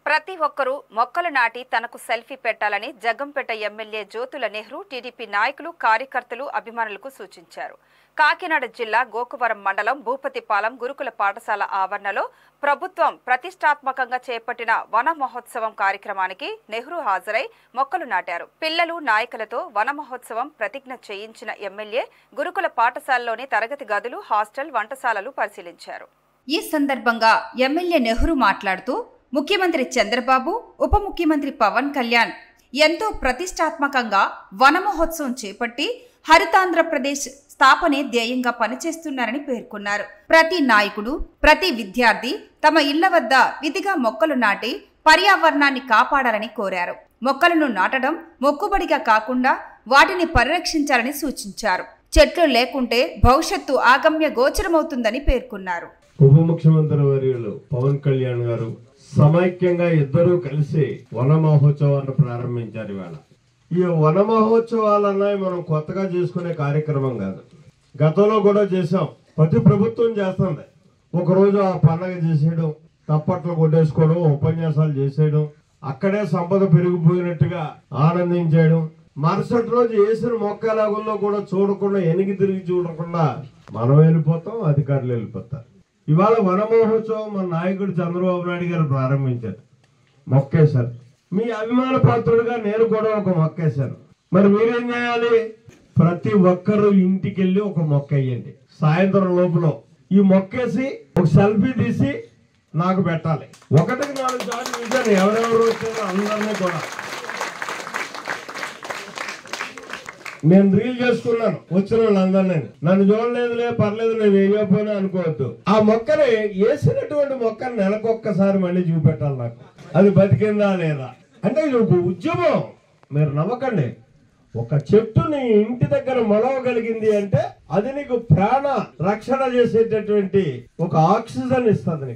ప్రతి ఒక్కరూ మొక్కలు నాటి తనకు సెల్ఫీ పెట్టాలని జగ్గంపేట ఎమ్మెల్యే జ్యోతుల నెహ్రూ టీడీపీ నాయకులు కార్యకర్తలు అభిమానులకు సూచించారు. కాకినాడ జిల్లా గోకువరం మండలం భూపతిపాలెం గురుకుల పాఠశాల ఆవరణలో ప్రభుత్వం ప్రతిష్టాత్మకంగా చేపట్టిన వన మహోత్సవం కార్యక్రమానికి నెహ్రూ హాజరై మొక్కలు నాటారు. పిల్లలు నాయకులతో వన మహోత్సవం ప్రతిజ్ఞ చేయించిన ఎమ్మెల్యే గురుకుల పాఠశాలలోని తరగతి గదులు, హాస్టల్, వంటశాలలు పరిశీలించారు. ఈ సందర్భంగా ఎమ్మెల్యే నెహ్రూ మాట్లాడుతూ ముఖ్యమంత్రి చంద్రబాబు, ఉప ముఖ్యమంత్రి పవన్ కళ్యాణ్ ఎంతో ప్రతిష్టాత్మకంగా వన మహోత్సవం చేపట్టి హరితాంధ్రప్రదేశ్ స్థాపనే ధ్యేయంగా పనిచేస్తున్నారని పేర్కొన్నారు. ప్రతి నాయకుడు, ప్రతి విద్యార్థి తమ ఇళ్ల వద్ద విధిగా మొక్కలు నాటి పర్యావరణాన్ని కాపాడాలని కోరారు. మొక్కలను నాటడం మొక్కుబడిగా కాకుండా వాటిని పరిరక్షించాలని సూచించారు. చెట్లు లేకుంటే భవిష్యత్తు ఆగమ్య గోచరమవుతుందని పేర్కొన్నారు. ఉప ముఖ్యమంత్రి వర్యులు పవన్ కళ్యాణ్ గారు సమైక్యంగా ఇద్దరూ కలిసి వన మహోత్సవాన్ని ప్రారంభించారు. ఇవాళ ఈ వన మహోత్సవాలన్నాయి మనం కొత్తగా చేసుకునే కార్యక్రమం కాదు. గతంలో కూడా చేసాం, ప్రతి ప్రభుత్వం చేస్తుంది. ఒకరోజు ఆ పండగ చేసేయడం, తప్పట్లు కొట్టేసుకోవడం, ఉపన్యాసాలు చేసేయడం, అక్కడే సంపద పెరిగిపోయినట్టుగా ఆనందించేయడం, మరుసటి రోజు వేసిన మొక్కలాగుల్లో కూడా చూడకుండా, వెనక్కి తిరిగి చూడకుండా మనం వెళ్ళిపోతాం, అధికారులు వెళ్ళిపోతారు. ఇవాళ వన మహోత్సవం మన నాయకుడు చంద్రబాబు నాయుడు గారు ప్రారంభించారు. మొక్కేశారు. మీ అభిమాన పాత్రుడుగా నేను కూడా ఒక మొక్కేశాను. మరి మీరేం చేయాలి? ప్రతి ఒక్కరూ ఇంటికి వెళ్ళి ఒక మొక్క వేయండి. సాయంత్రం లోపల ఈ మొక్కేసి ఒక సెల్ఫీ తీసి నాకు పెట్టాలి. 1-4 సార్లు చూశాను, ఎవరెవరు వచ్చారో అందరినీ కూడా నేను రీల్ చేసుకున్నాను. వచ్చిన వాళ్ళందరినీ నన్ను చూడలేదులే, పర్లేదు, నేను వేయకపోయినా అనుకోవద్దు. ఆ మొక్కని వేసినటువంటి మొక్కని నెలకొక్కసారి మళ్ళీ చూపెట్టాలి నాకు, అది బతికిందా లేదా. అంటే ఇది ఒక ఉద్యమం. మీరు నమ్మకండి, ఒక చెట్టు నీ ఇంటి దగ్గర మొలవగలిగింది అంటే అది నీకు ప్రాణ రక్షణ చేసేటటువంటి ఒక ఆక్సిజన్ ఇస్తుంది నీకు.